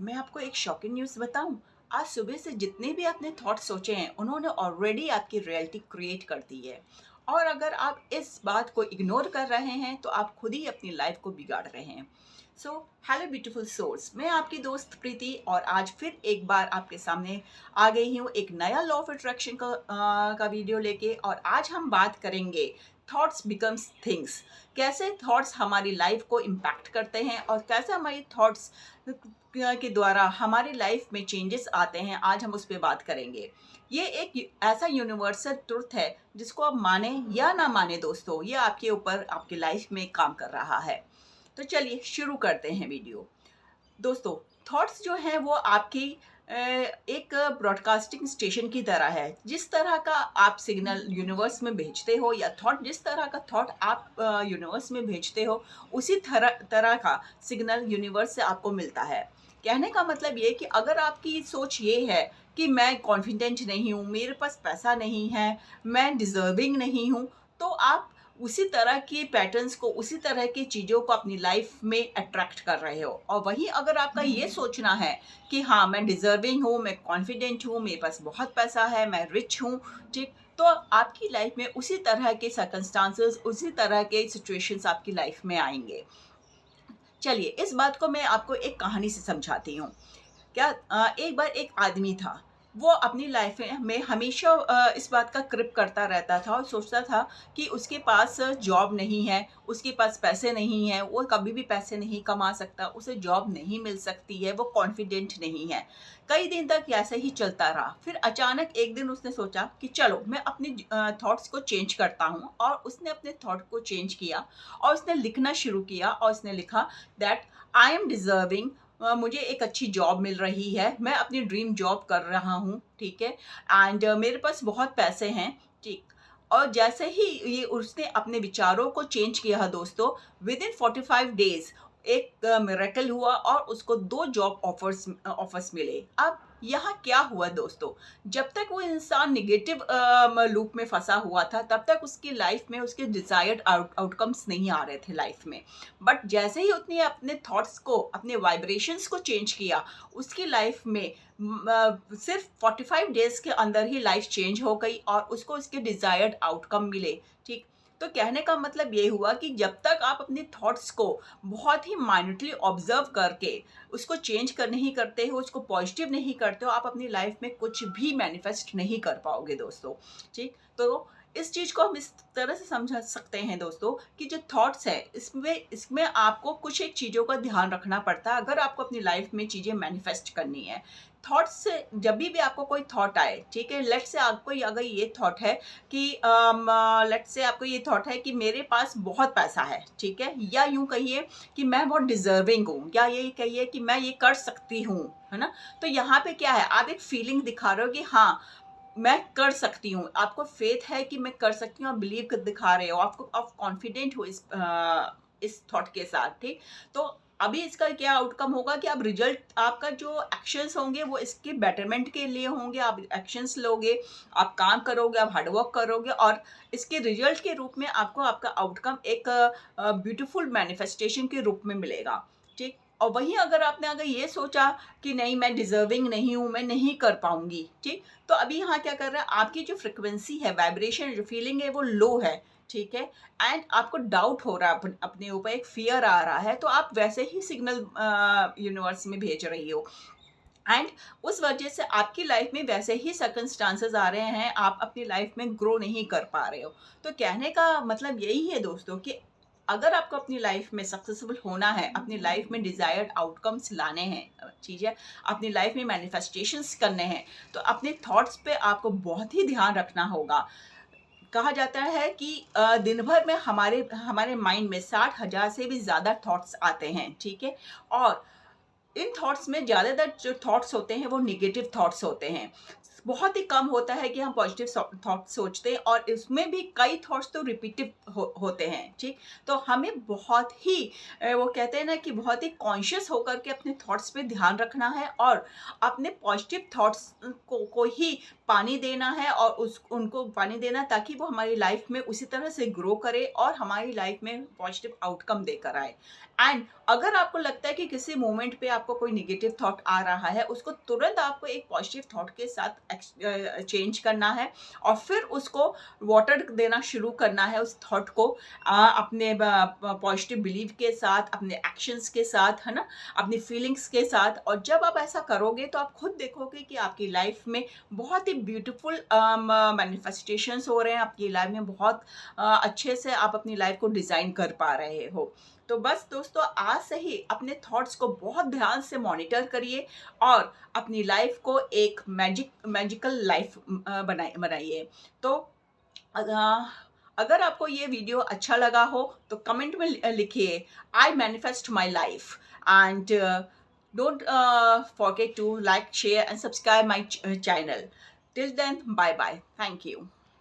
मैं आपको एक शॉकिंग न्यूज़ बताऊं। आज सुबह से जितने भी आपने थॉट सोचे हैं उन्होंने ऑलरेडी आपकी रियलिटी क्रिएट कर दी है। और अगर आप इस बात को इग्नोर कर रहे हैं तो आप खुद ही अपनी लाइफ को बिगाड़ रहे हैं। सो हेलो ब्यूटीफुल सोल्स, मैं आपकी दोस्त प्रीति और आज फिर एक बार आपके सामने आ गई हूँ एक नया लॉ ऑफ अट्रैक्शन का वीडियो लेके। और आज हम बात करेंगे थॉट्स बिकम्स थिंग्स। कैसे थॉट्स हमारी लाइफ को इम्पैक्ट करते हैं और कैसे हमारी थॉट्स के द्वारा हमारी लाइफ में चेंजेस आते हैं। आज हम उस पर बात करेंगे। ये एक ऐसा यूनिवर्सल ट्रुथ है जिसको आप माने या ना माने दोस्तों, ये आपके ऊपर आपकी लाइफ में काम कर रहा है। तो चलिए शुरू करते हैं वीडियो। दोस्तों, थॉट्स जो हैं वो आपकी एक ब्रॉडकास्टिंग स्टेशन की तरह है। जिस तरह का आप सिग्नल यूनिवर्स में भेजते हो या थॉट, जिस तरह का थॉट आप यूनिवर्स में भेजते हो उसी तरह तरह का सिग्नल यूनिवर्स से आपको मिलता है। कहने का मतलब ये कि अगर आपकी सोच ये है कि मैं कॉन्फिडेंट नहीं हूँ, मेरे पास पैसा नहीं है, मैं डिज़र्विंग नहीं हूँ, तो आप उसी तरह के पैटर्न्स को, उसी तरह की चीज़ों को अपनी लाइफ में अट्रैक्ट कर रहे हो। और वहीं अगर आपका ये सोचना है कि हाँ, मैं डिज़र्विंग हूँ, मैं कॉन्फिडेंट हूँ, मेरे पास बहुत पैसा है, मैं रिच हूँ, ठीक, तो आपकी लाइफ में उसी तरह के सर्कमस्टांसेस, उसी तरह के सिचुएशंस आपकी लाइफ में आएंगे। चलिए इस बात को मैं आपको एक कहानी से समझाती हूँ। क्या एक बार एक आदमी था। वो अपनी लाइफ में हमेशा इस बात का क्रिप करता रहता था और सोचता था कि उसके पास जॉब नहीं है, उसके पास पैसे नहीं हैं, वो कभी भी पैसे नहीं कमा सकता, उसे जॉब नहीं मिल सकती है, वो कॉन्फिडेंट नहीं है। कई दिन तक ऐसे ही चलता रहा। फिर अचानक एक दिन उसने सोचा कि चलो मैं अपने थॉट्स को चेंज करता हूँ। और उसने अपने थॉट को चेंज किया और उसने लिखना शुरू किया और उसने लिखा दैट आई एम डिजर्विंग, मुझे एक अच्छी जॉब मिल रही है, मैं अपनी ड्रीम जॉब कर रहा हूँ, ठीक है, एंड मेरे पास बहुत पैसे हैं, ठीक। और जैसे ही ये उसने अपने विचारों को चेंज किया दोस्तों, विद इन 45 डेज एक मिरेकल हुआ और उसको 2 जॉब ऑफर्स मिले। अब यहाँ क्या हुआ दोस्तों, जब तक वो इंसान निगेटिव लूप में फंसा हुआ था तब तक उसकी लाइफ में उसके डिजायर्ड आउटकम्स नहीं आ रहे थे लाइफ में। बट जैसे ही उसने अपने थॉट्स को, अपने वाइब्रेशंस को चेंज किया, उसकी लाइफ में सिर्फ 45 डेज के अंदर ही लाइफ चेंज हो गई और उसको उसके डिजायर्ड आउटकम मिले, ठीक। तो कहने का मतलब ये हुआ कि जब तक आप अपने थॉट्स को बहुत ही माइन्यूटली ऑब्जर्व करके उसको चेंज कर नहीं करते हो, उसको पॉजिटिव नहीं करते हो, आप अपनी लाइफ में कुछ भी मैनिफेस्ट नहीं कर पाओगे दोस्तों, ठीक। तो इस चीज़ को हम इस तरह से समझ सकते हैं दोस्तों कि जो थॉट्स है इसमें आपको कुछ एक चीज़ों का ध्यान रखना पड़ता है अगर आपको अपनी लाइफ में चीज़ें मैनिफेस्ट करनी है। थॉट्स से जब भी आपको कोई थॉट आए, ठीक है, लेट्स से आपको अगर ये थॉट है कि लेट्स से आपको ये थॉट है कि मेरे पास बहुत पैसा है, ठीक है, या यूं कहिए कि मैं बहुत डिजर्विंग हूँ, या ये कहिए कि मैं ये कर सकती हूँ, है ना। तो यहाँ पे क्या है, आप एक फीलिंग दिखा रहे हो कि हाँ मैं कर सकती हूँ, आपको फेथ है कि मैं कर सकती हूँ, आप बिलीव कर दिखा रहे हो, आपको आप कॉन्फिडेंट हो इस थॉट के साथ, ठीक। तो अभी इसका क्या आउटकम होगा कि आप रिजल्ट, आपका जो एक्शंस होंगे वो इसके बेटरमेंट के लिए होंगे, आप एक्शंस लोगे, आप काम करोगे, आप हार्डवर्क करोगे और इसके रिजल्ट के रूप में आपको आपका आउटकम एक ब्यूटीफुल मैनिफेस्टेशन के रूप में मिलेगा, ठीक। और वहीं अगर ये सोचा कि नहीं मैं डिजर्विंग नहीं हूँ, मैं नहीं कर पाऊंगी, ठीक, तो अभी यहाँ क्या कर रहा है, आपकी जो फ्रिक्वेंसी है, वाइब्रेशन, जो फीलिंग है वो लो है, ठीक है, एंड आपको डाउट हो रहा है, अपने ऊपर एक फियर आ रहा है, तो आप वैसे ही सिग्नल यूनिवर्स में भेज रही हो एंड उस वजह से आपकी लाइफ में वैसे ही सर्कमस्टांसेस आ रहे हैं, आप अपनी लाइफ में ग्रो नहीं कर पा रहे हो। तो कहने का मतलब यही है दोस्तों कि अगर आपको अपनी लाइफ में सक्सेसफुल होना है, अपनी लाइफ में डिजायर्ड आउटकम्स लाने हैं, चीज़ें अपनी लाइफ में मैनिफेस्टेशंस करने हैं, तो अपने थॉट्स पे आपको बहुत ही ध्यान रखना होगा। कहा जाता है कि दिन भर में हमारे हमारे माइंड में 60,000 से भी ज़्यादा थॉट्स आते हैं, ठीक है। और इन थॉट्स में ज़्यादातर जो थॉट्स होते हैं वो निगेटिव थॉट्स होते हैं। बहुत ही कम होता है कि हम पॉजिटिव थॉट सोचते हैं, और इसमें भी कई थॉट्स तो रिपीटिव होते हैं, ठीक। तो हमें बहुत ही वो कहते हैं ना कि बहुत ही कॉन्शियस होकर के अपने थॉट्स पे ध्यान रखना है, और अपने पॉजिटिव थॉट्स को ही पानी देना है, और उनको पानी देना ताकि वो हमारी लाइफ में उसी तरह से ग्रो करे और हमारी लाइफ में पॉजिटिव आउटकम देकर आए। एंड अगर आपको लगता है कि किसी मोमेंट पे आपको कोई नेगेटिव थॉट आ रहा है, उसको तुरंत आपको एक पॉजिटिव थॉट के साथ चेंज करना है, और फिर उसको वाटर देना शुरू करना है उस थॉट को, अपने पॉजिटिव बिलीव के साथ, अपने एक्शंस के साथ, है ना, अपनी फीलिंग्स के साथ। और जब आप ऐसा करोगे तो आप खुद देखोगे कि आपकी लाइफ में बहुत ही ब्यूटीफुल मैनिफेस्टेशंस हो रहे हैं, आपकी लाइफ में बहुत अच्छे से आप अपनी लाइफ को डिज़ाइन कर पा रहे हो। तो बस दोस्तों, आज से ही अपने थॉट्स को बहुत ध्यान से मॉनिटर करिए, और अपनी लाइफ को एक मैजिकल लाइफ बनाइए। तो अगर आपको ये वीडियो अच्छा लगा हो तो कमेंट में लिखिए, I manifest my life, and don't forget to like, share and subscribe my channel. Till then, bye bye. Thank you.